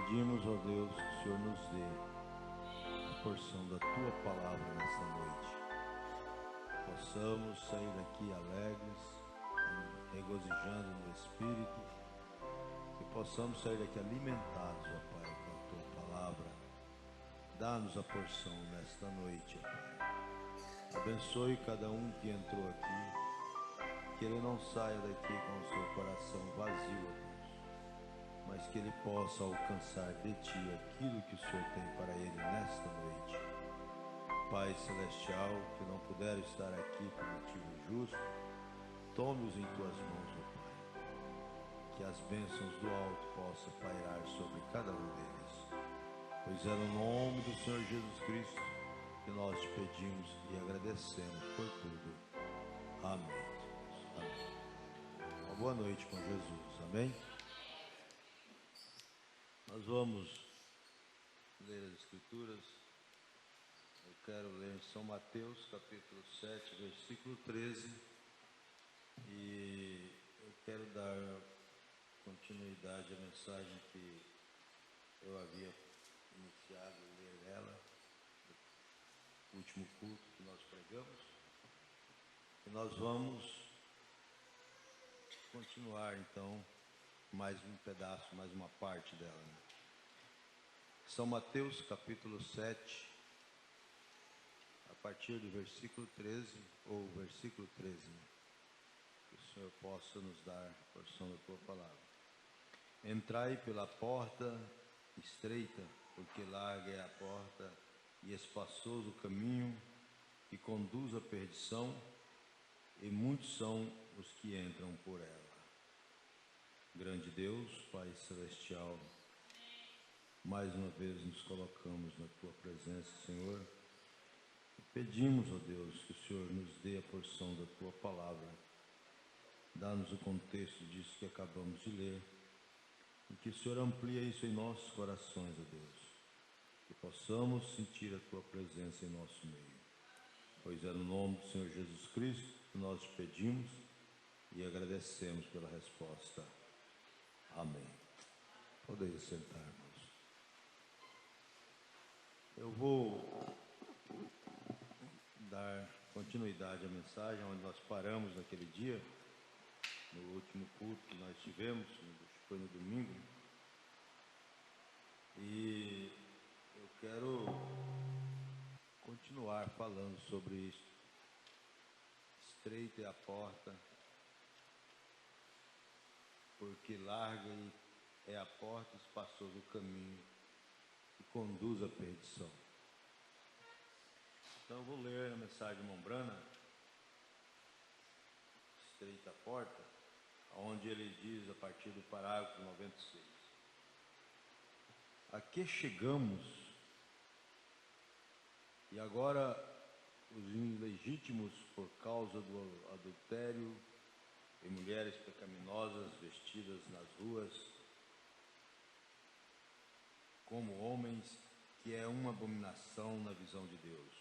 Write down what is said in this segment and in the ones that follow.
Pedimos, ó Deus, que o Senhor nos dê a porção da Tua palavra nesta noite. Possamos sair daqui alegres, regozijando no Espírito, que possamos sair daqui alimentados, ó Pai, com a Tua palavra. Dá-nos a porção nesta noite, ó Pai. Abençoe cada um que entrou aqui, que ele não saia daqui com o seu coração vazio, ó Deus, mas que ele possa alcançar de Ti aquilo que o Senhor tem para ele nesta noite. Pai Celestial, que não puderam estar aqui por motivo justo, tome-os em Tuas mãos, ó Pai, que as bênçãos do alto possam pairar sobre cada um deles. Pois é no nome do Senhor Jesus Cristo que nós te pedimos e agradecemos por tudo. Amém, Deus. Amém. Uma boa noite com Jesus. Amém? Nós vamos ler as Escrituras. Eu quero ler São Mateus, capítulo 7, versículo 13. E eu quero dar continuidade à mensagem que eu havia iniciado a ler ela, no último culto que nós pregamos. E nós vamos continuar, então, mais um pedaço, mais uma parte dela, né? São Mateus, capítulo 7, a partir do versículo 13, ou versículo 13, né? Que o Senhor possa nos dar a porção da Tua palavra. Entrai pela porta estreita, porque larga é a porta e espaçoso o caminho que conduz à perdição, e muitos são os que entram por ela. Grande Deus, Pai Celestial, mais uma vez nos colocamos na Tua presença, Senhor, e pedimos, ó Deus, que o Senhor nos dê a porção da Tua palavra. Dá-nos o contexto disso que acabamos de ler, e que o Senhor amplie isso em nossos corações, ó Deus, que possamos sentir a Tua presença em nosso meio. Pois é no nome do Senhor Jesus Cristo que nós te pedimos e agradecemos pela resposta. Amém. Podeis sentar, irmãos. Eu vou dar continuidade à mensagem onde nós paramos naquele dia, no último culto que nós tivemos, foi no domingo. E eu quero continuar falando sobre isso. Estreita é a porta, porque larga é a porta, espaçoso o caminho que conduz à perdição. Então eu vou ler a mensagem de Mombrana, Estreita a porta, onde ele diz a partir do parágrafo 96. A que chegamos? E agora os ilegítimos, por causa do adultério, e mulheres pecaminosas vestidas nas ruas como homens, que é uma abominação na visão de Deus.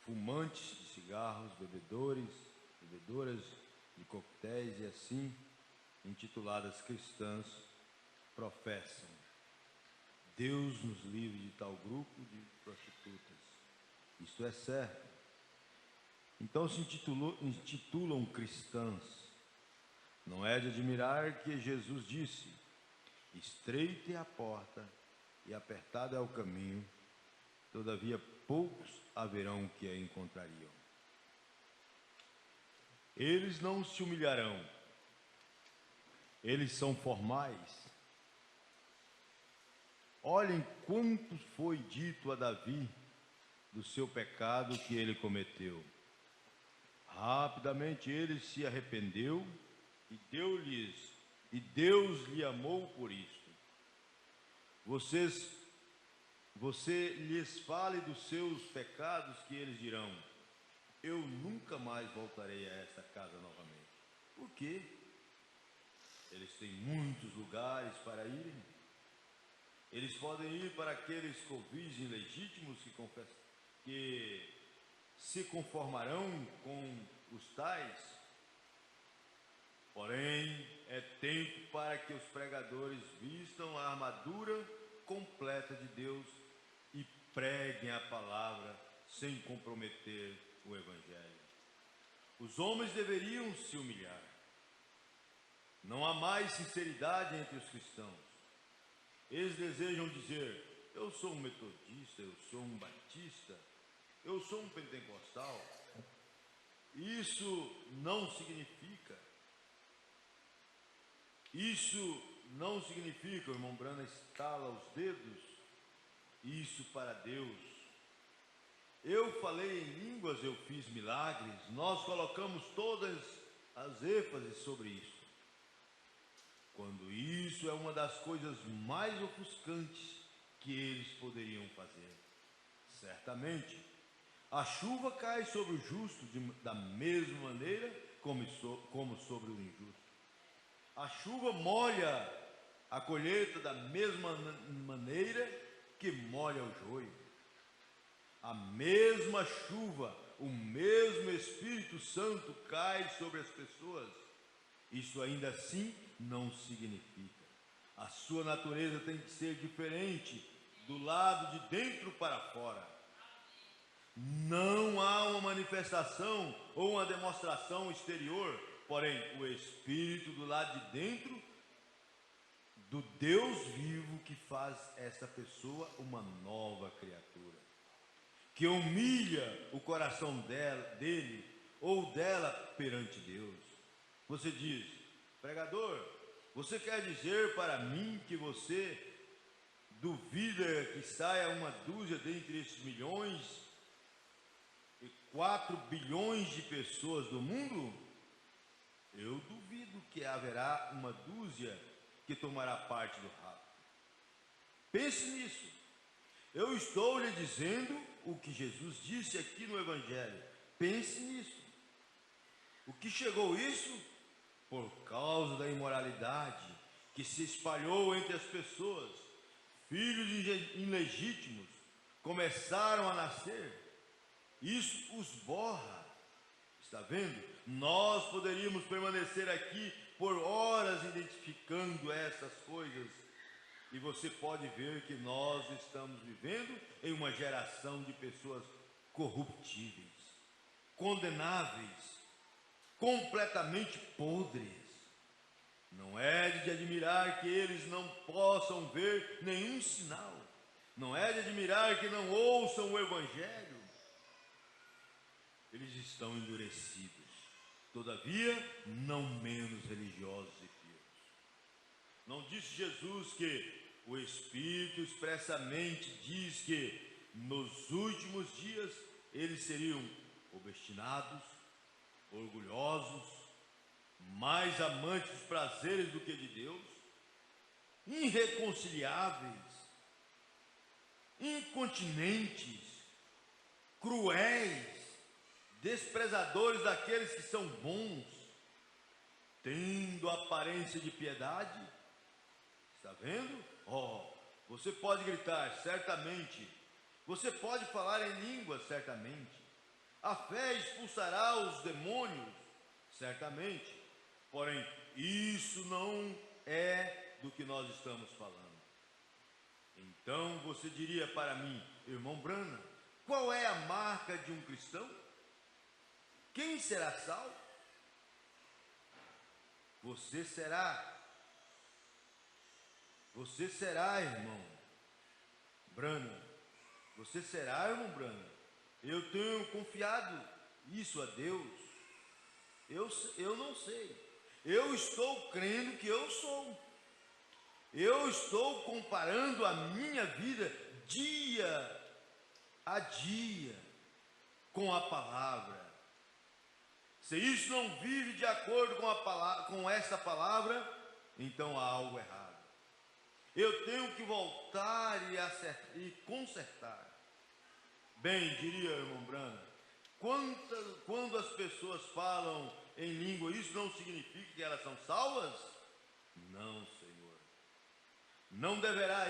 Fumantes de cigarros, bebedoras de coquetéis e assim intituladas cristãs, professam: Deus nos livre de tal grupo de prostitutas. Isto é certo. Então se intitulam cristãs. Não é de admirar que Jesus disse: estreita é a porta e apertado é o caminho, todavia poucos haverão que a encontrariam. Eles não se humilharão, eles são formais. Olhem quanto foi dito a Davi do seu pecado que ele cometeu. Rapidamente ele se arrependeu e Deus lhe amou por isto. Você lhes fale dos seus pecados, que eles dirão: eu nunca mais voltarei a esta casa novamente. Por quê? Eles têm muitos lugares para irem. Eles podem ir para aqueles covis ilegítimos que se conformarão com os tais. Porém, é tempo para que os pregadores vistam a armadura completa de Deus e preguem a palavra sem comprometer o Evangelho. Os homens deveriam se humilhar. Não há mais sinceridade entre os cristãos. Eles desejam dizer: eu sou um metodista, eu sou um batista, eu sou um pentecostal. Isso não significa, o irmão Brana estala os dedos, isso para Deus. Eu falei em línguas, eu fiz milagres, nós colocamos todas as ênfases sobre isso. Quando isso é uma das coisas mais ofuscantes que eles poderiam fazer. Certamente, a chuva cai sobre o justo da mesma maneira como sobre o injusto. A chuva molha a colheita da mesma maneira que molha o joio. A mesma chuva, o mesmo Espírito Santo cai sobre as pessoas. Isso ainda assim não significa. A sua natureza tem que ser diferente do lado de dentro para fora. Não há uma manifestação ou uma demonstração exterior, porém o Espírito do lado de dentro do Deus vivo que faz essa pessoa uma nova criatura, que humilha o coração dele ou dela perante Deus. Você diz: pregador, você quer dizer para mim que você duvida que saia uma dúzia dentre esses milhões e 4 bilhões de pessoas do mundo? Eu duvido que haverá uma dúzia que tomará parte do rapto. Pense nisso. Eu estou lhe dizendo o que Jesus disse aqui no Evangelho. Pense nisso. O que chegou isso? Por causa da imoralidade que se espalhou entre as pessoas. Filhos ilegítimos começaram a nascer. Isso os borra. Está vendo? Nós poderíamos permanecer aqui por horas identificando essas coisas. E você pode ver que nós estamos vivendo em uma geração de pessoas corruptíveis, condenáveis, completamente podres. Não é de admirar que eles não possam ver nenhum sinal. Não é de admirar que não ouçam o Evangelho. Eles estão endurecidos, todavia não menos religiosos e pios. Não disse Jesus que o Espírito expressamente diz que nos últimos dias eles seriam obstinados, orgulhosos, mais amantes dos prazeres do que de Deus, irreconciliáveis, incontinentes, cruéis, desprezadores daqueles que são bons, tendo aparência de piedade? Está vendo? Você pode gritar, certamente. Você pode falar em línguas, certamente. A fé expulsará os demônios, certamente. Porém, isso não é do que nós estamos falando. Então você diria para mim: irmão Brana, qual é a marca de um cristão? Quem será salvo? Você será, irmão Brana. Você será, irmão Brana. Eu tenho confiado isso a Deus. Eu não sei. Eu estou crendo que eu sou. Eu estou comparando a minha vida dia a dia com a palavra. Se isso não vive de acordo com essa palavra, então há algo errado. Eu tenho que voltar e consertar. Bem, diria o irmão Brana, quando as pessoas falam em língua, isso não significa que elas são salvas? Não, Senhor. Não deverá,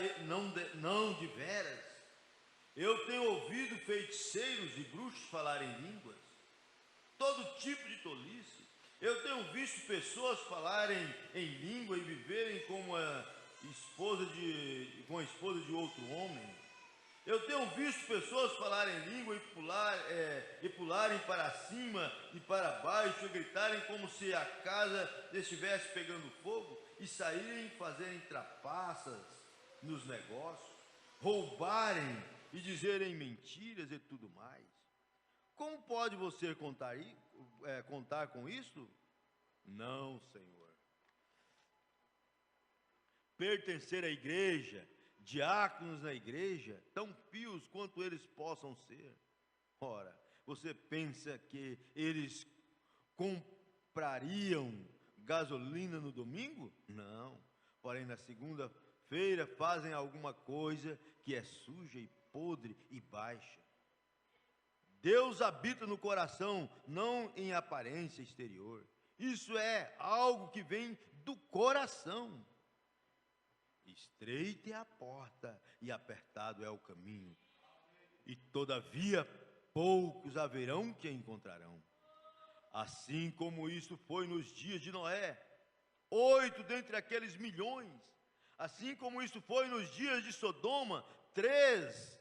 não de veras. Eu tenho ouvido feiticeiros e bruxos falarem línguas, todo tipo de tolice. Eu tenho visto pessoas falarem em língua e viverem com a esposa de outro homem. Eu tenho visto pessoas falarem língua e pularem para cima e para baixo e gritarem como se a casa estivesse pegando fogo e saírem fazerem trapaças nos negócios, roubarem e dizerem mentiras e tudo mais. Como pode você contar com isto? Não, Senhor. Pertencer à igreja, diáconos na igreja, tão pios quanto eles possam ser. Ora, você pensa que eles comprariam gasolina no domingo? Não. Porém, na segunda-feira fazem alguma coisa que é suja e podre e baixa. Deus habita no coração, não em aparência exterior. Isso é algo que vem do coração. Estreita é a porta e apertado é o caminho, e todavia poucos haverão que a encontrarão. Assim como isso foi nos dias de Noé, 8 dentre aqueles milhões. Assim como isso foi nos dias de Sodoma, 3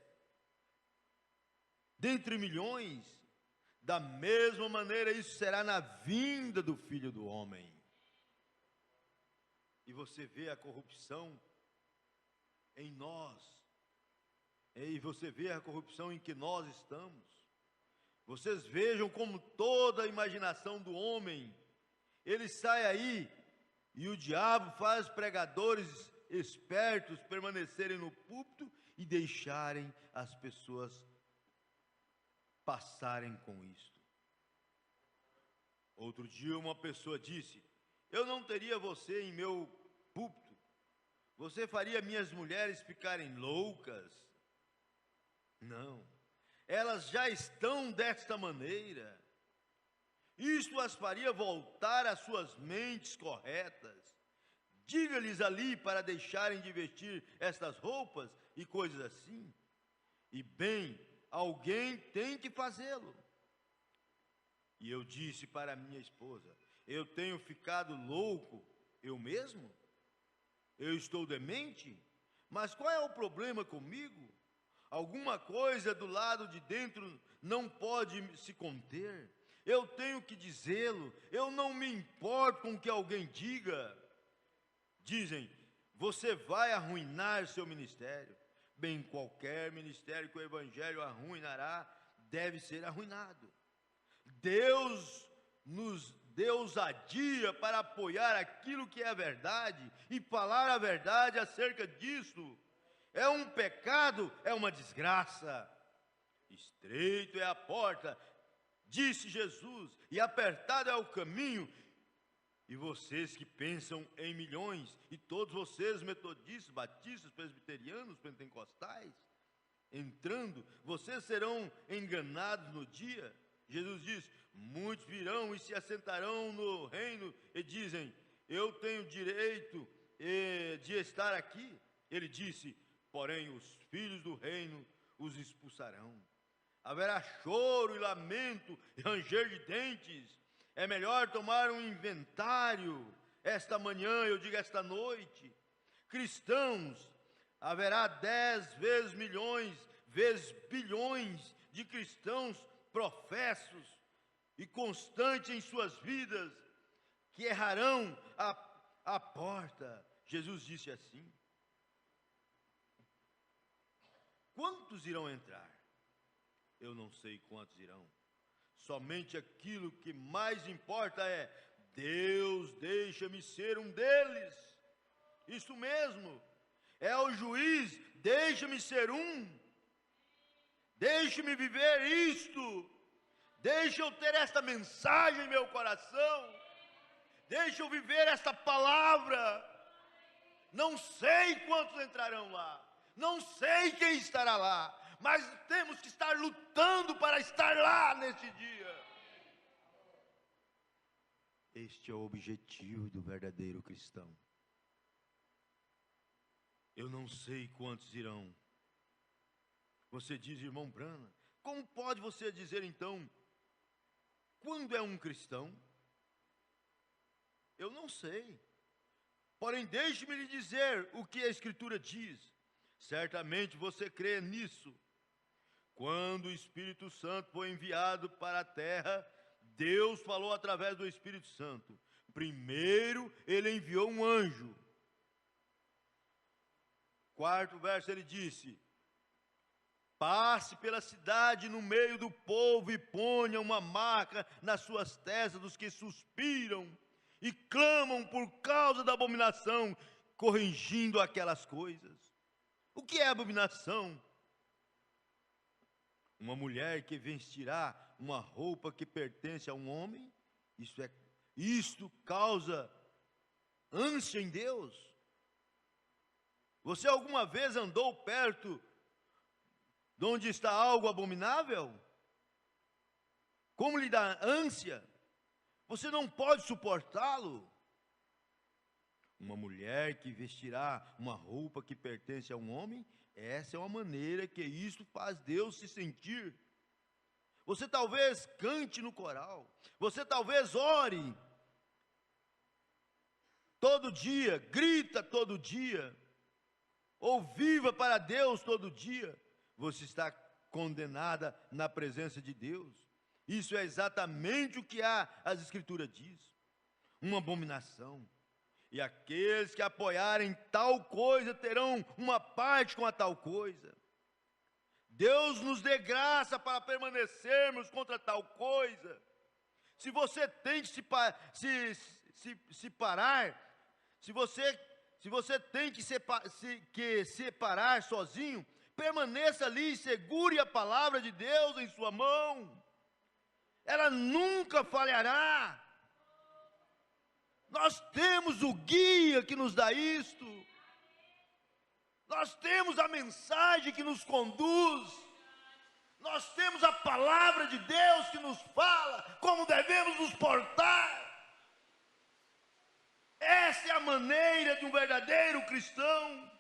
dentre milhões. Da mesma maneira isso será na vinda do Filho do Homem. E você vê a corrupção em nós, e você vê a corrupção em que nós estamos. Vocês vejam como toda a imaginação do homem, ele sai aí, e o diabo faz pregadores espertos permanecerem no púlpito e deixarem as pessoas passarem com isto. Outro dia uma pessoa disse: eu não teria você em meu púlpito. Você faria minhas mulheres ficarem loucas? Não, elas já estão desta maneira. Isto as faria voltar às suas mentes corretas. Diga-lhes ali para deixarem de vestir estas roupas e coisas assim. E bem, alguém tem que fazê-lo. E eu disse para minha esposa: eu tenho ficado louco eu mesmo? Eu estou demente? Mas qual é o problema comigo? Alguma coisa do lado de dentro não pode se conter. Eu tenho que dizê-lo. Eu não me importo com o que alguém diga. Dizem: você vai arruinar seu ministério. Bem, qualquer ministério que o evangelho arruinará deve ser arruinado. Deus nos deu ousadia para apoiar aquilo que é a verdade e falar a verdade acerca disso. É um pecado, é uma desgraça. Estreito é a porta, disse Jesus, e apertado é o caminho. E vocês que pensam em milhões, e todos vocês metodistas, batistas, presbiterianos, pentecostais, entrando, vocês serão enganados no dia. Jesus diz: muitos virão e se assentarão no reino e dizem: eu tenho direito de estar aqui. Ele disse: porém os filhos do reino os expulsarão. Haverá choro e lamento e ranger de dentes. É melhor tomar um inventário esta manhã, eu digo esta noite. Cristãos, haverá 10 vezes milhões, vezes bilhões de cristãos professos e constantes em suas vidas, que errarão a porta. Jesus disse assim: quantos irão entrar? Eu não sei quantos irão. Somente aquilo que mais importa é: Deus, deixa-me ser um deles. Isso mesmo, é o juiz: deixa-me ser um. Deixe-me viver isto. Deixe eu ter esta mensagem em meu coração. Deixe eu viver esta palavra. Não sei quantos entrarão lá. Não sei quem estará lá. Mas temos que estar lutando para estar lá neste dia. Este é o objetivo do verdadeiro cristão. Eu não sei quantos irão. Você diz: irmão Brana, como pode você dizer então quando é um cristão? Eu não sei. Porém, deixe-me lhe dizer o que a Escritura diz. Certamente você crê nisso. Quando o Espírito Santo foi enviado para a terra, Deus falou através do Espírito Santo. Primeiro, ele enviou um anjo. Quarto verso, ele disse: passe pela cidade no meio do povo e ponha uma marca nas suas testas dos que suspiram e clamam por causa da abominação, corrigindo aquelas coisas. O que é abominação? Uma mulher que vestirá uma roupa que pertence a um homem, isto causa ânsia em Deus. Você alguma vez andou perto de onde está algo abominável? Como lhe dá ânsia? Você não pode suportá-lo. Uma mulher que vestirá uma roupa que pertence a um homem, essa é uma maneira que isso faz Deus se sentir. Você talvez cante no coral, você talvez ore todo dia, grita todo dia, ou viva para Deus todo dia. Você está condenada na presença de Deus. Isso é exatamente o que as Escrituras diz. Uma abominação. E aqueles que apoiarem tal coisa terão uma parte com a tal coisa. Deus nos dê graça para permanecermos contra tal coisa. Se você tem que se parar, se você tem que separar sozinho, permaneça ali e segure a palavra de Deus em sua mão. Ela nunca falhará. Nós temos o guia que nos dá isto. Nós temos a mensagem que nos conduz. Nós temos a palavra de Deus que nos fala como devemos nos portar. Essa é a maneira de um verdadeiro cristão.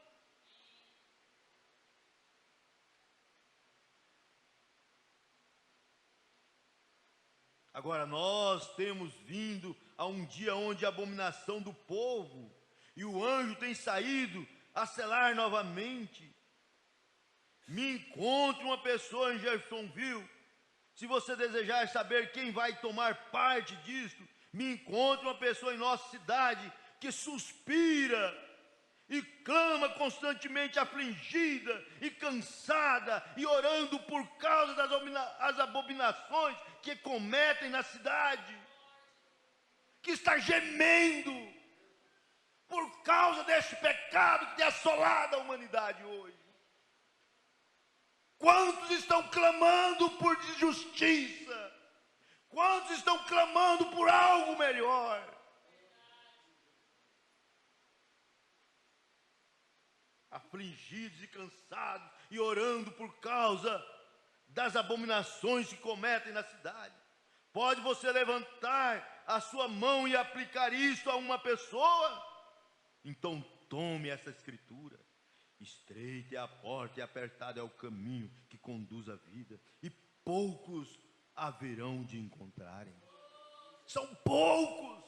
Agora, nós temos vindo a um dia onde a abominação do povo e o anjo tem saído a selar novamente. Me encontre uma pessoa em Jeffersonville. Se você desejar saber quem vai tomar parte disto, me encontre uma pessoa em nossa cidade que suspira e clama constantemente, afligida e cansada, e orando por causa das abominações que cometem na cidade, que está gemendo por causa deste pecado que tem assolado a humanidade hoje. Quantos estão clamando por justiça? Quantos estão clamando por algo melhor? Afligidos e cansados e orando por causa das abominações que cometem na cidade. Pode você levantar a sua mão e aplicar isso a uma pessoa? Então tome essa escritura. Estreita é a porta e apertado é o caminho que conduz à vida, e poucos haverão de encontrarem. São poucos.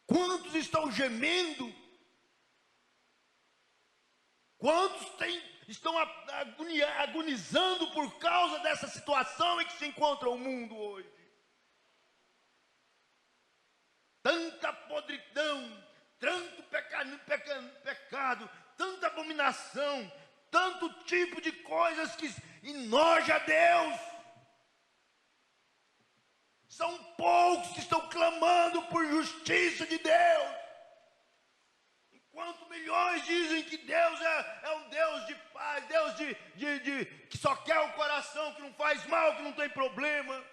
Quantos estão gemendo? Quantos estão agonizando por causa dessa situação em que se encontra o mundo hoje? Tanta podridão, tanto pecado, tanta abominação, tanto tipo de coisas que enoja a Deus. São poucos que estão clamando por justiça de Deus. Enquanto milhões dizem que Deus é um Deus de paz, Deus que só quer o coração, que não faz mal, que não tem problema,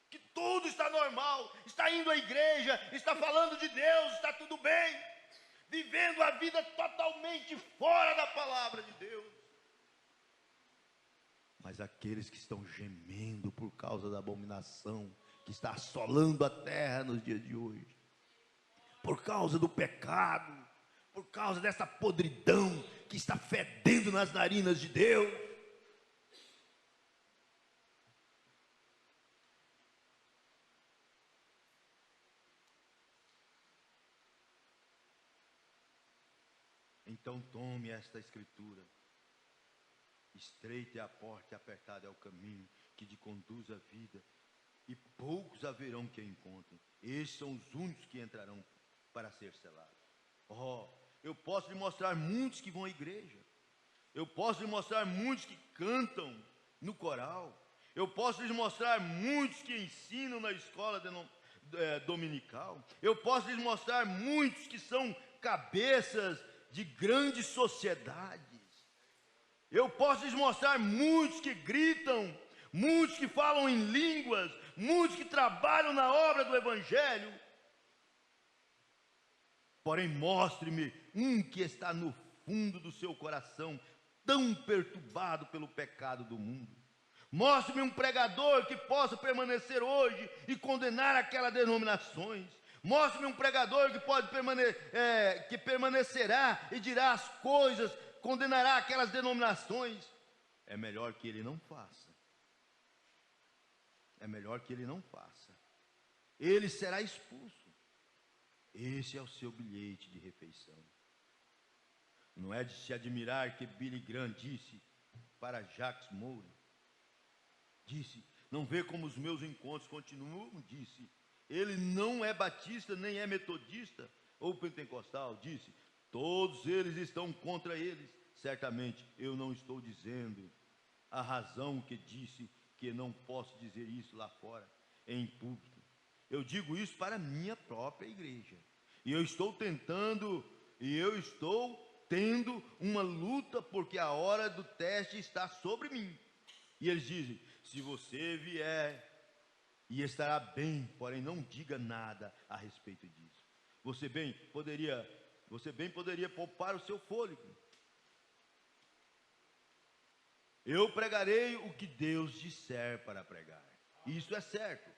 que tudo está normal, está indo à igreja, está falando de Deus, está tudo bem, vivendo a vida totalmente fora da palavra de Deus. Mas aqueles que estão gemendo por causa da abominação que está assolando a terra nos dias de hoje, por causa do pecado, por causa dessa podridão que está fedendo nas narinas de Deus, Então tome esta escritura. Estreita é a porta e apertado é o caminho que te conduz à vida, e poucos haverão que a encontrem. Estes são os únicos que entrarão para ser selados. Oh, eu posso lhe mostrar muitos que vão à igreja. Eu posso lhe mostrar muitos que cantam no coral. Eu posso lhes mostrar muitos que ensinam na escola dominical. Eu posso lhes mostrar muitos que são cabeças de grandes sociedades. Eu posso lhes mostrar muitos que gritam, muitos que falam em línguas, muitos que trabalham na obra do Evangelho. Porém, mostre-me um que está no fundo do seu coração, tão perturbado pelo pecado do mundo. Mostre-me um pregador que possa permanecer hoje e condenar aquelas denominações. Mostre-me um pregador que pode que permanecerá e dirá as coisas, condenará aquelas denominações. É melhor que ele não faça. É melhor que ele não faça. Ele será expulso. Esse é o seu bilhete de refeição. Não é de se admirar que Billy Graham disse para Jacques Moura. Disse, não vê como os meus encontros continuam? Disse, ele não é batista, nem é metodista ou pentecostal. Disse, todos eles estão contra eles. Certamente eu não estou dizendo a razão que disse que não posso dizer isso lá fora, em público. Eu digo isso para a minha própria igreja. E eu estou tendo uma luta, porque a hora do teste está sobre mim. E eles dizem, se você vier, e estará bem, porém não diga nada a respeito disso. Você bem poderia poupar o seu fôlego. Eu pregarei o que Deus disser para pregar. Isso é certo.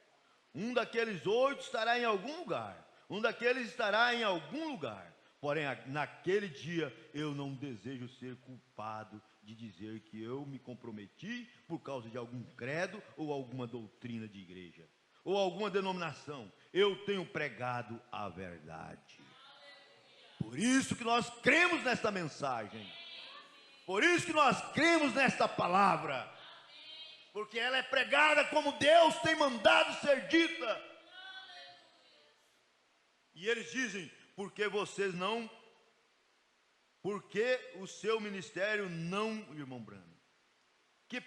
Um daqueles 8 estará em algum lugar. Um daqueles estará em algum lugar. Porém, naquele dia, eu não desejo ser culpado de dizer que eu me comprometi por causa de algum credo ou alguma doutrina de igreja, ou alguma denominação. Eu tenho pregado a verdade. Por isso que nós cremos nesta mensagem. Por isso que nós cremos nesta palavra. Porque ela é pregada como Deus tem mandado ser dita. E eles dizem, porque o seu ministério não, irmão Brano, que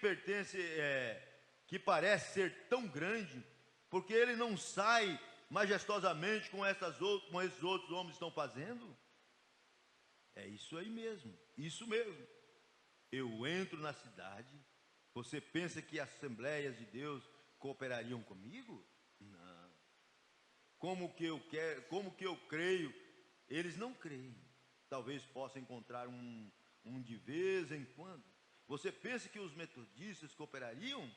parece ser tão grande, porque ele não sai majestosamente como esses outros homens estão fazendo? É isso aí mesmo, isso mesmo. Eu entro na cidade, você pensa que as Assembleias de Deus cooperariam comigo? Não. Como que eu creio? Eles não creem. Talvez possa encontrar um de vez em quando. Você pensa que os metodistas cooperariam?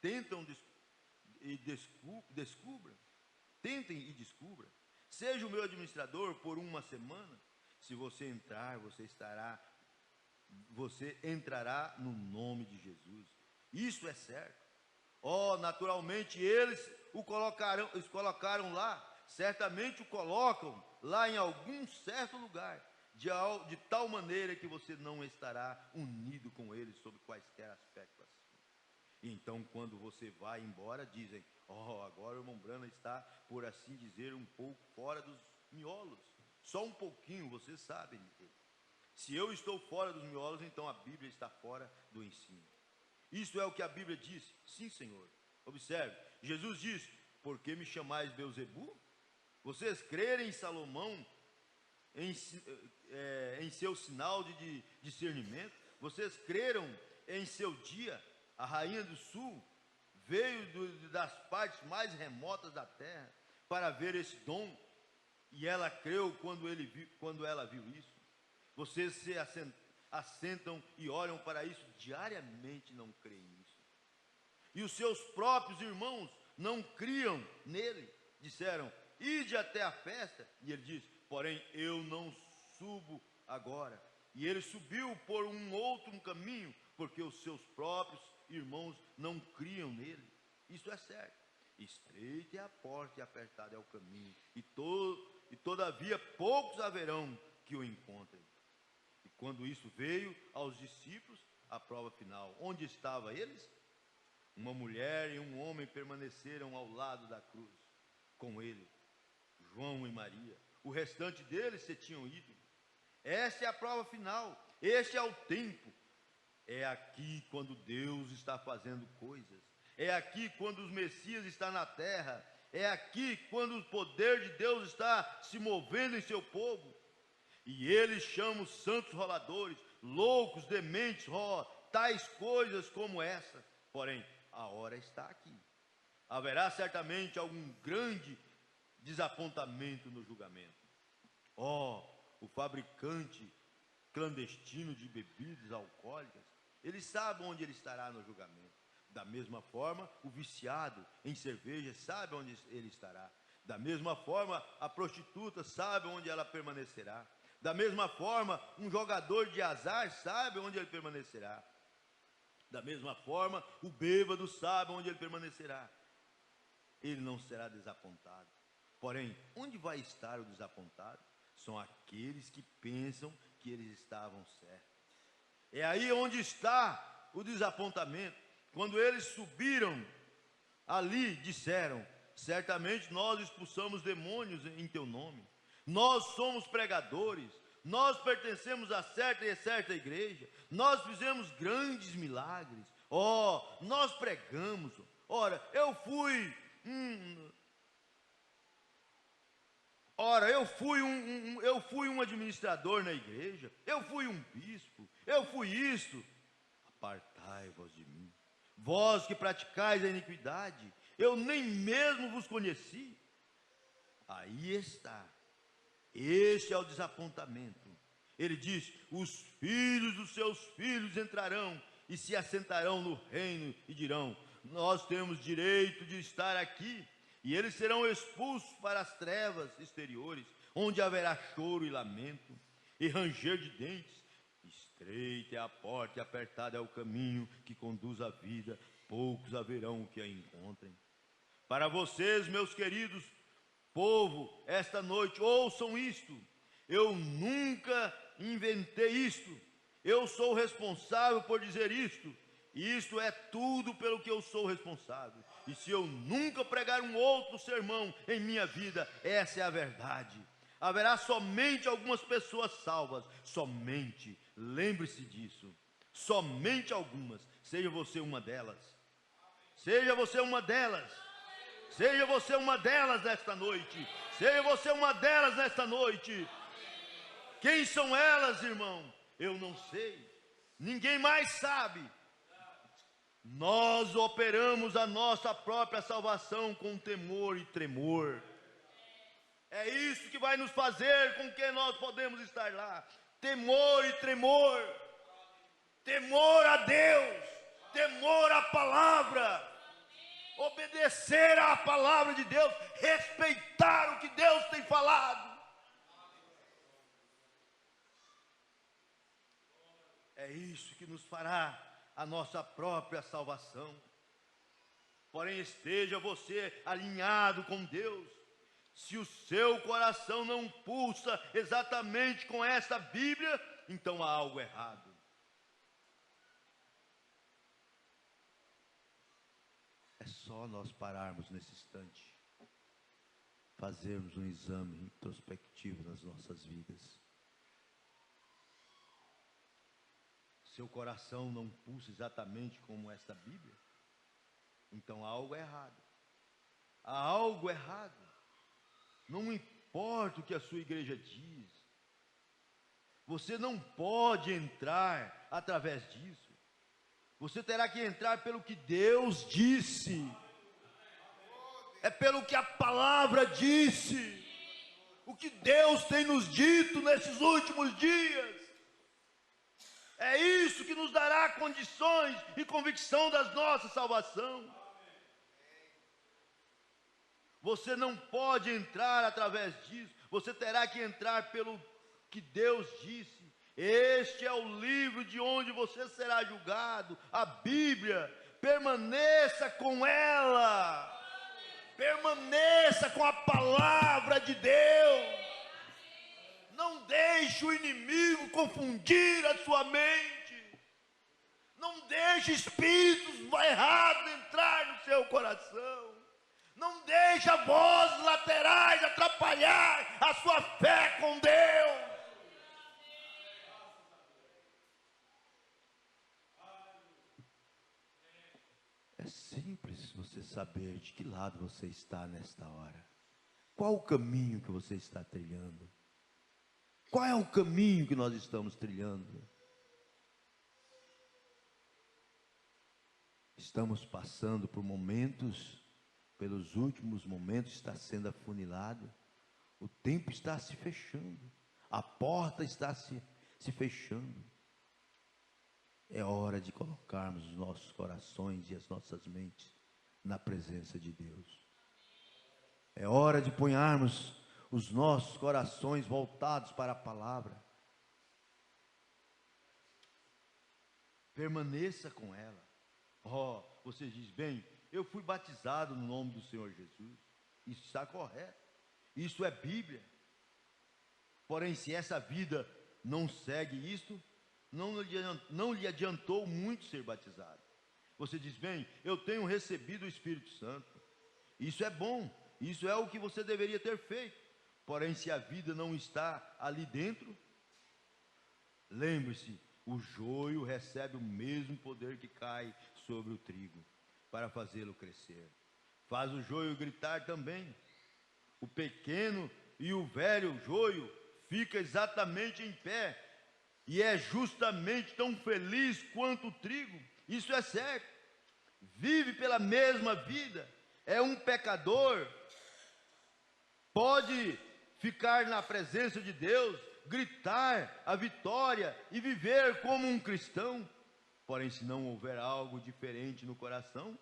Tentem e descubra. Tentem e descubra. Seja o meu administrador por uma semana. Se você entrar, você entrará no nome de Jesus. Isso é certo. Naturalmente eles colocaram lá. Certamente o colocam lá em algum certo lugar, de tal maneira que você não estará unido com eles sob quaisquer aspectos. Então, quando você vai embora, dizem, agora o irmão Brana está, por assim dizer, um pouco fora dos miolos. Só um pouquinho, vocês sabem. Se eu estou fora dos miolos, então a Bíblia está fora do ensino. Isso é o que a Bíblia diz. Sim, Senhor. Observe, Jesus diz, por que me chamais Beelzebu? Vocês crerem em Salomão, em seu sinal de discernimento? Vocês creram em seu dia? A rainha do sul veio das partes mais remotas da terra para ver esse dom, e ela creu quando ela viu isso. Vocês se assentam e olham para isso diariamente, não creem nisso. E os seus próprios irmãos não criam nele. Disseram, ide até a festa. E ele diz, porém eu não subo agora. E ele subiu por um outro caminho, porque os seus próprios irmãos não criam nele. Isso é certo. Estreita é a porta e apertado é o caminho, e todavia poucos haverão que o encontrem. Quando isso veio aos discípulos, a prova final. Onde estavam eles? Uma mulher e um homem permaneceram ao lado da cruz, com ele, João e Maria. O restante deles se tinham ido. Essa é a prova final, este é o tempo. É aqui quando Deus está fazendo coisas. É aqui quando os Messias está na terra. É aqui quando o poder de Deus está se movendo em seu povo. E ele chama os santos roladores, loucos, dementes, tais coisas como essa. Porém, a hora está aqui. Haverá certamente algum grande desapontamento no julgamento. O fabricante clandestino de bebidas alcoólicas, ele sabe onde ele estará no julgamento. Da mesma forma, o viciado em cerveja sabe onde ele estará. Da mesma forma, a prostituta sabe onde ela permanecerá. Da mesma forma, um jogador de azar sabe onde ele permanecerá. Da mesma forma, o bêbado sabe onde ele permanecerá. Ele não será desapontado. Porém, onde vai estar o desapontado? São aqueles que pensam que eles estavam certos. É aí onde está o desapontamento. Quando eles subiram ali, disseram: certamente nós expulsamos demônios em teu nome. Nós somos pregadores. Nós pertencemos a certa e certa igreja. Nós fizemos grandes milagres. Nós pregamos. Ora, eu fui um administrador na igreja. Eu fui um bispo. Eu fui isto. Apartai-vos de mim, vós que praticais a iniquidade, eu nem mesmo vos conheci. Aí está. Este é o desapontamento. Ele diz: os filhos dos seus filhos entrarão e se assentarão no reino e dirão: nós temos direito de estar aqui. E eles serão expulsos para as trevas exteriores, onde haverá choro e lamento e ranger de dentes. Estreita é a porta e apertado é o caminho que conduz à vida, poucos haverão que a encontrem. Para vocês, meus queridos povo, esta noite, ouçam isto. Eu nunca inventei isto. Eu sou responsável por dizer isto. E isto é tudo pelo que eu sou responsável. E se eu nunca pregar um outro sermão em minha vida, essa é a verdade. Haverá somente algumas pessoas salvas. Somente, lembre-se disso. Somente algumas. Seja você uma delas. Seja você uma delas. Seja você uma delas nesta noite. Seja você uma delas nesta noite. Quem são elas, irmão? Eu não sei. Ninguém mais sabe. Nós operamos a nossa própria salvação com temor e tremor. É isso que vai nos fazer com que nós podemos estar lá. Temor e tremor. Temor a Deus. Temor à palavra. Obedecer à palavra de Deus, respeitar o que Deus tem falado. É isso que nos fará a nossa própria salvação. Porém, esteja você alinhado com Deus. Se o seu coração não pulsa exatamente com essa Bíblia, então há algo errado. É só nós pararmos nesse instante, fazermos um exame introspectivo nas nossas vidas. Seu coração não pulsa exatamente como esta Bíblia, então há algo errado. Há algo errado. Não importa o que a sua igreja diz, você não pode entrar através disso. Você terá que entrar pelo que Deus disse. É pelo que a palavra disse. O que Deus tem nos dito nesses últimos dias. É isso que nos dará condições e convicção da nossa salvação. Você não pode entrar através disso. Você terá que entrar pelo que Deus disse. Este é o livro de onde você será julgado, a Bíblia. Permaneça com ela. Permaneça com a palavra de Deus. Não deixe deixe o inimigo confundir a sua mente. Não deixe espíritos errados entrar no seu coração. Não deixe vozes laterais atrapalhar a sua fé com Deus. É simples você saber de que lado você está nesta hora. Qual o caminho que você está trilhando? Qual é o caminho que nós estamos trilhando? Estamos passando por momentos, pelos últimos momentos está sendo afunilado. O tempo está se fechando. A porta está se fechando. É hora de colocarmos os nossos corações e as nossas mentes na presença de Deus. É hora de ponharmos os nossos corações voltados para a palavra. Permaneça com ela. Oh, você diz, bem, eu fui batizado no nome do Senhor Jesus. Isso está correto. Isso é Bíblia. Porém, se essa vida não segue isto, não lhe adiantou muito ser batizado. Você diz, bem, eu tenho recebido o Espírito Santo. Isso é bom. Isso é o que você deveria ter feito. Porém, se a vida não está ali dentro, lembre-se, o joio recebe o mesmo poder que cai sobre o trigo, para fazê-lo crescer. Faz o joio gritar também. O pequeno e o velho joio fica exatamente em pé, e é justamente tão feliz quanto o trigo. Isso é certo. Vive pela mesma vida. É um pecador. Pode ficar na presença de Deus, gritar a vitória e viver como um cristão. Porém, se não houver algo diferente no coração,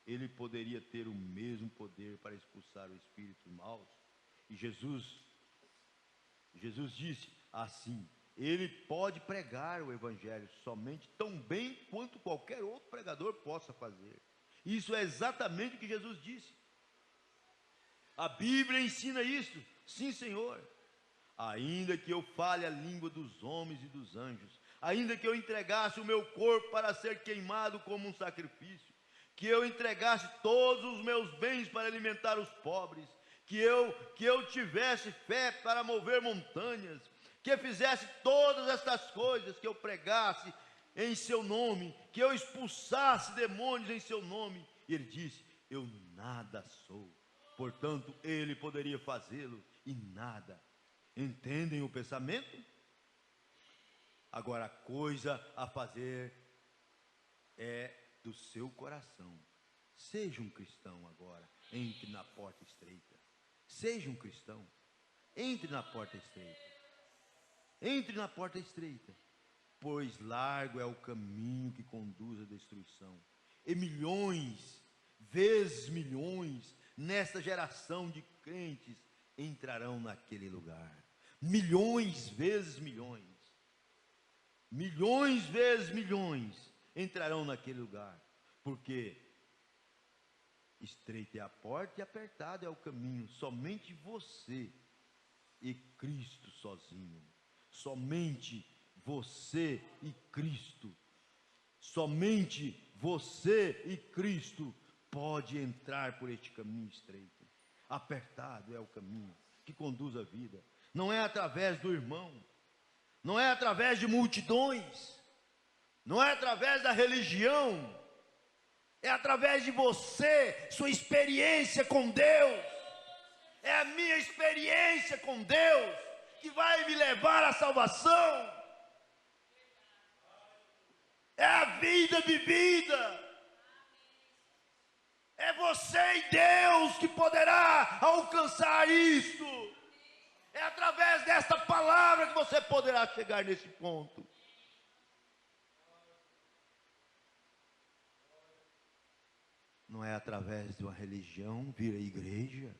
ele poderia ter o mesmo poder para expulsar os espíritos maus. E Jesus disse assim: ele pode pregar o evangelho somente tão bem quanto qualquer outro pregador possa fazer. Isso é exatamente o que Jesus disse. A Bíblia ensina isso. Sim, Senhor. Ainda que eu fale a língua dos homens e dos anjos, ainda que eu entregasse o meu corpo para ser queimado como um sacrifício, que eu entregasse todos os meus bens para alimentar os pobres, que eu tivesse fé para mover montanhas, que eu fizesse todas estas coisas, que eu pregasse em seu nome, que eu expulsasse demônios em seu nome. E ele disse: eu nada sou. Portanto, ele poderia fazê-lo e nada. Entendem o pensamento? Agora, a coisa a fazer é do seu coração. Seja um cristão agora. Entre na porta estreita. Seja um cristão. Entre na porta estreita. Entre na porta estreita. Pois largo é o caminho que conduz à destruição. E milhões, vezes milhões, nesta geração de crentes entrarão naquele lugar. Milhões vezes milhões. Milhões vezes milhões entrarão naquele lugar. Porque estreita é a porta e apertado é o caminho. Somente você e Cristo sozinho. Somente você e Cristo. Somente você e Cristo pode entrar por este caminho estreito. Apertado é o caminho que conduz à vida. Não é através do irmão. Não é através de multidões. Não é através da religião. É através de você, sua experiência com Deus. É a minha experiência com Deus que vai me levar à salvação. É a vida vivida. É você e Deus que poderá alcançar isto. É através desta palavra que você poderá chegar nesse ponto. Não é através de uma religião, vir à igreja,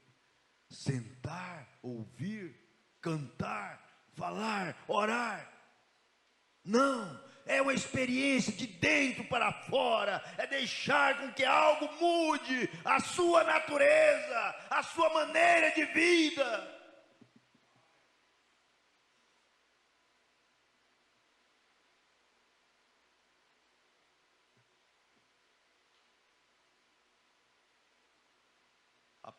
sentar, ouvir, cantar, falar, orar. Não, é uma experiência de dentro para fora. É deixar com que algo mude a sua natureza, a sua maneira de vida.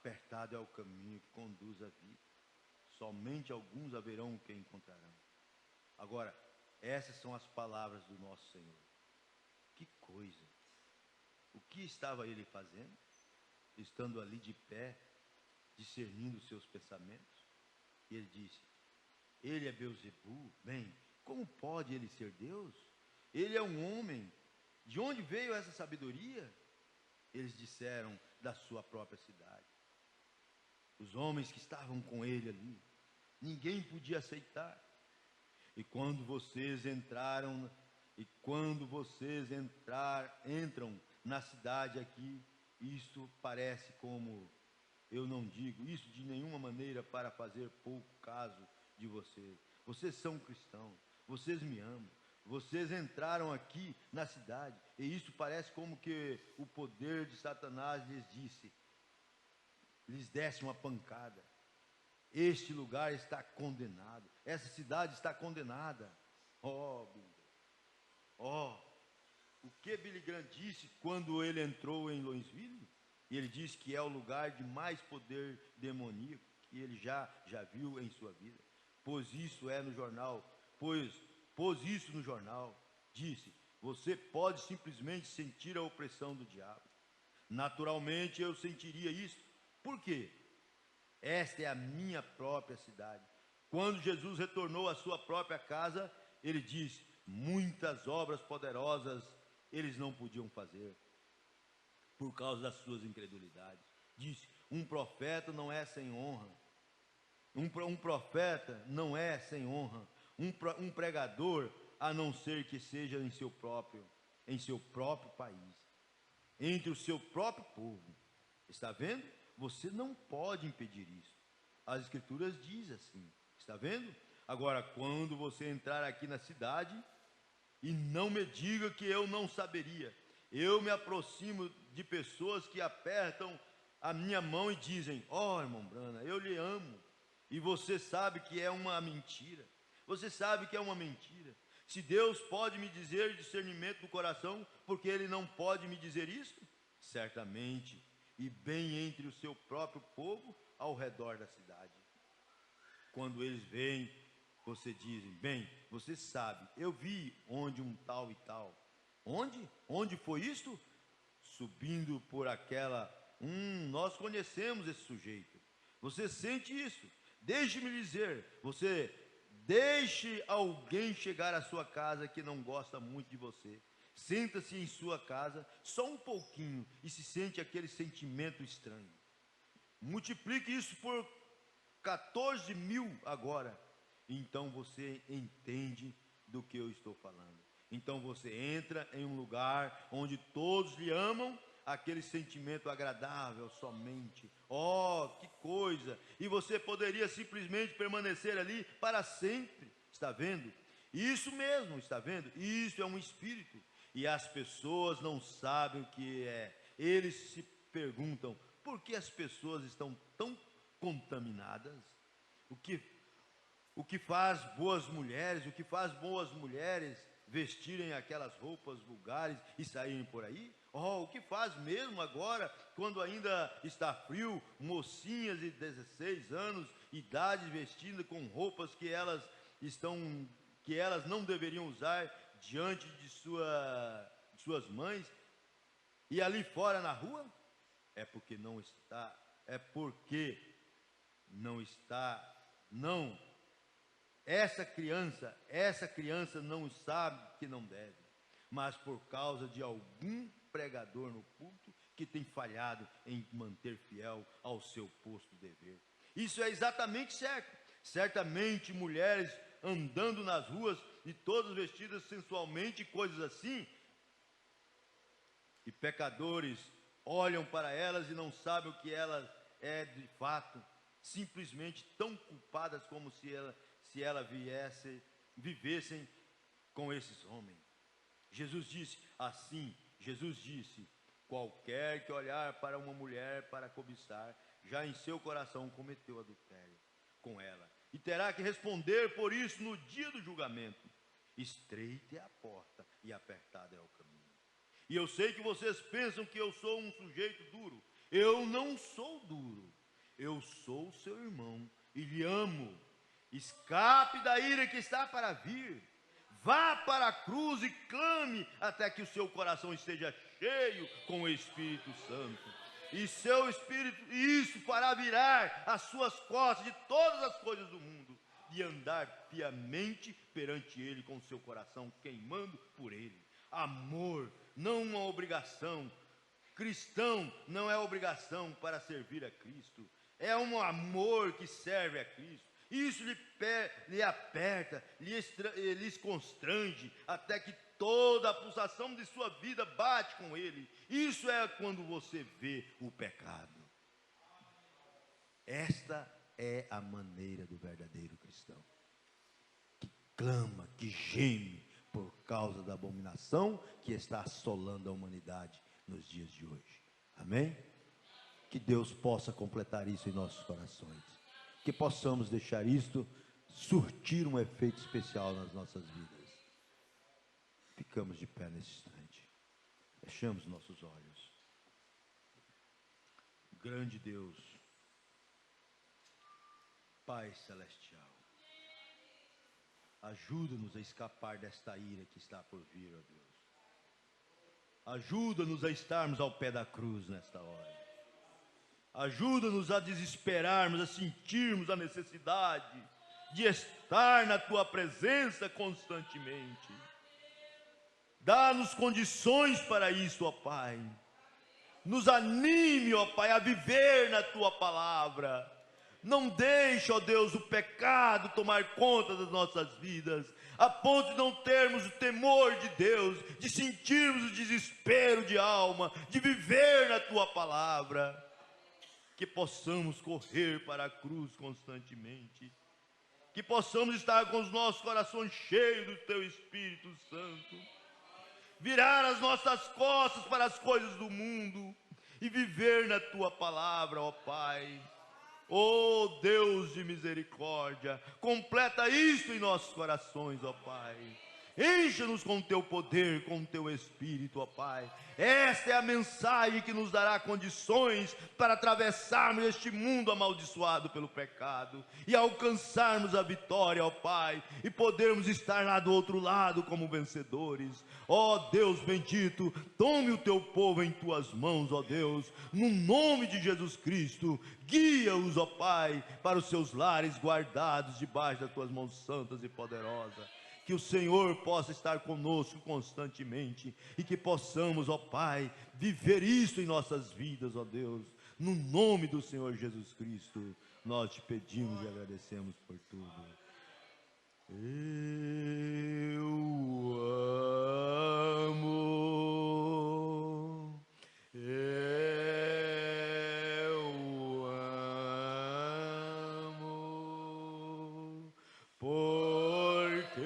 apertado é o caminho que conduz à vida. Somente alguns haverão que encontrarão. Agora, essas são as palavras do nosso Senhor. Que coisa! O que estava ele fazendo? Estando ali de pé, discernindo os seus pensamentos. E ele disse: ele é Beelzebu? Bem, como pode ele ser Deus? Ele é um homem. De onde veio essa sabedoria? Eles disseram: da sua própria cidade. Os homens que estavam com ele ali, ninguém podia aceitar. E quando vocês entram na cidade aqui, isto parece como, eu não digo isso de nenhuma maneira para fazer pouco caso de vocês. Vocês são cristãos, vocês me amam, vocês entraram aqui na cidade, e isso parece como que o poder de Satanás lhes desse uma pancada. Este lugar está condenado, essa cidade está condenada. O que Billy Graham disse quando ele entrou em Louisville? E ele disse que é o lugar de mais poder demoníaco que ele já viu em sua vida. Pôs isso no jornal, disse: você pode simplesmente sentir a opressão do diabo. Naturalmente eu sentiria isso. Por quê? Esta é a minha própria cidade. Quando Jesus retornou à sua própria casa, ele disse: muitas obras poderosas eles não podiam fazer, por causa das suas incredulidades. Disse: um profeta não é sem honra. Um profeta não é sem honra. Um pregador, a não ser que seja em seu próprio país, entre o seu próprio povo. Está vendo? Você não pode impedir isso. As escrituras dizem assim. Está vendo? Agora, quando você entrar aqui na cidade, e não me diga que eu não saberia. Eu me aproximo de pessoas que apertam a minha mão e dizem: irmão Brana, eu lhe amo. E você sabe que é uma mentira. Você sabe que é uma mentira. Se Deus pode me dizer discernimento do coração, porque Ele não pode me dizer isso? Certamente. E bem entre o seu próprio povo, ao redor da cidade. Quando eles vêm, você dizem: bem, você sabe, eu vi onde um tal e tal. Onde? Onde foi isto? Subindo por aquela... nós conhecemos esse sujeito. Você sente isso? Deixe-me dizer, você deixe alguém chegar à sua casa que não gosta muito de você. Senta-se em sua casa só um pouquinho e se sente aquele sentimento estranho. Multiplique isso por 14.000 agora. Então você entende do que eu estou falando. Então você entra em um lugar onde todos lhe amam, aquele sentimento agradável somente. Que coisa! E você poderia simplesmente permanecer ali para sempre. Está vendo? Isso mesmo, está vendo? Isso é um espírito. E as pessoas não sabem o que é. Eles se perguntam: por que as pessoas estão tão contaminadas? O que faz boas mulheres vestirem aquelas roupas vulgares e saírem por aí? O que faz mesmo agora, quando ainda está frio, mocinhas de 16 anos, idade, vestindo com roupas que elas não deveriam usar diante de suas mães, e ali fora na rua? Essa criança não sabe que não deve, mas por causa de algum pregador no culto que tem falhado em manter fiel ao seu posto de dever. Isso é exatamente certo. Certamente mulheres andando nas ruas e todas vestidas sensualmente, coisas assim, e pecadores olham para elas e não sabem o que elas é de fato, simplesmente tão culpadas como se ela vivessem com esses homens. Jesus disse: qualquer que olhar para uma mulher para cobiçar, já em seu coração cometeu adultério com ela, e terá que responder por isso no dia do julgamento. Estreita é a porta e apertado é o caminho. E eu sei que vocês pensam que eu sou um sujeito duro, Eu não sou duro, eu sou seu irmão e lhe amo. Escape da ira que está para vir. Vá para a cruz e clame até que o seu coração esteja cheio com o Espírito Santo. E seu Espírito, isso fará virar as suas costas de todas as coisas do mundo e andar piamente perante Ele com o seu coração queimando por Ele. Amor, não uma obrigação. Cristão não é obrigação para servir a Cristo. É um amor que serve a Cristo. Isso lhe aperta, lhes constrange, até que toda a pulsação de sua vida bate com Ele. Isso é quando você vê o pecado. Esta é a maneira do verdadeiro cristão, que clama, que geme por causa da abominação que está assolando a humanidade nos dias de hoje. Amém? Que Deus possa completar isso em nossos corações, que possamos deixar isto surtir um efeito especial nas nossas vidas. Ficamos de pé nesse instante, fechamos nossos olhos. Grande Deus, Pai Celestial, ajuda-nos a escapar desta ira que está por vir, ó Deus. Ajuda-nos a estarmos ao pé da cruz nesta hora. Ajuda-nos a desesperarmos, a sentirmos a necessidade de estar na Tua presença constantemente. Dá-nos condições para isso, ó Pai. Nos anime, ó Pai, a viver na Tua palavra. Não deixe, ó Deus, o pecado tomar conta das nossas vidas, a ponto de não termos o temor de Deus, de sentirmos o desespero de alma, de viver na Tua palavra. Que possamos correr para a cruz constantemente, que possamos estar com os nossos corações cheios do Teu Espírito Santo, virar as nossas costas para as coisas do mundo e viver na Tua palavra, ó Pai. Ó Deus de misericórdia, completa isto em nossos corações, ó Pai. Encha-nos com o Teu poder, com o Teu Espírito, ó Pai. Esta é a mensagem que nos dará condições para atravessarmos este mundo amaldiçoado pelo pecado e alcançarmos a vitória, ó Pai, e podermos estar lá do outro lado como vencedores. Ó Deus bendito, tome o Teu povo em Tuas mãos, ó Deus, no nome de Jesus Cristo. Guia-os, ó Pai, para os seus lares guardados debaixo das Tuas mãos santas e poderosas. Que o Senhor possa estar conosco constantemente e que possamos, ó Pai, viver isso em nossas vidas, ó Deus. No nome do Senhor Jesus Cristo, nós Te pedimos e agradecemos por tudo. Eu amo, eu amo, porque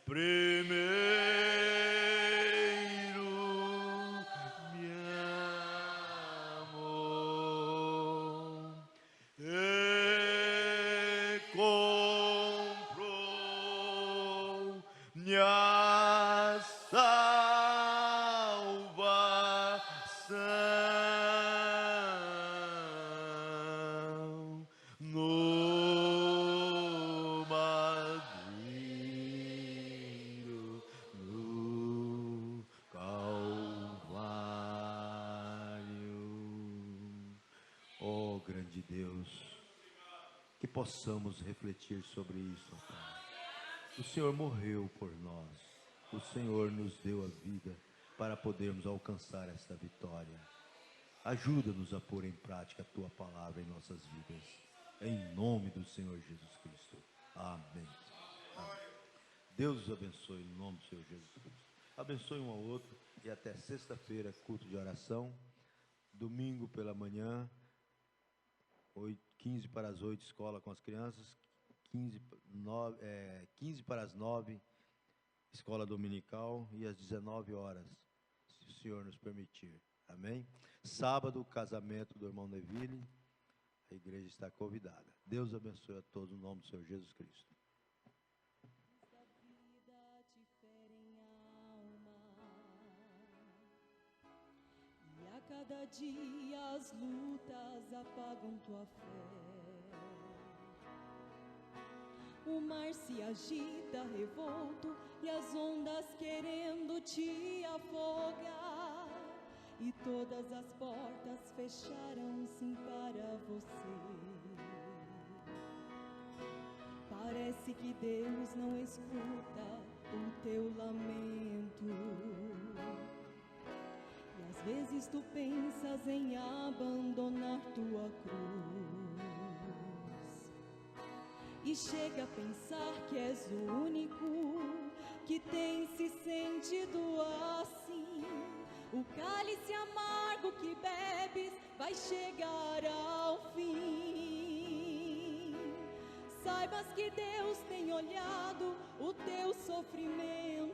primeiro me amou e comprou minha salvação no madeiro, no Calvário. Oh, grande Deus, que possamos refletir sobre isso, ó Pai. O Senhor morreu por nós, o Senhor nos deu a vida para podermos alcançar esta vitória. Ajuda-nos a pôr em prática a Tua palavra em nossas vidas, em nome do Senhor Jesus Cristo. Amém. Amém. Deus os abençoe no nome do Senhor Jesus Cristo. Abençoe um ao outro e até sexta-feira, culto de oração. Domingo pela manhã, 15 para as 8, escola com as crianças. 15 para as 9, escola dominical, e às 19 horas, se o Senhor nos permitir. Amém? Sábado, casamento do irmão Neville. A igreja está convidada. Deus abençoe a todos no nome do Senhor Jesus Cristo. E cada dia as lutas apagam tua fé. O mar se agita revolto e as ondas querendo te afogar, e todas as portas fecharam-se para você. Parece que Deus não escuta o teu lamento, e às vezes tu pensas em abandonar tua cruz, e chega a pensar que és o único que tem se sentido assim. O cálice amargo que bebes vai chegar ao fim. Saibas que Deus tem olhado o teu sofrimento.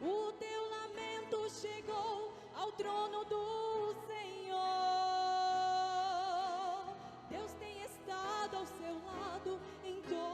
O teu lamento chegou ao trono do Senhor. Deus tem estado ao seu lado em todo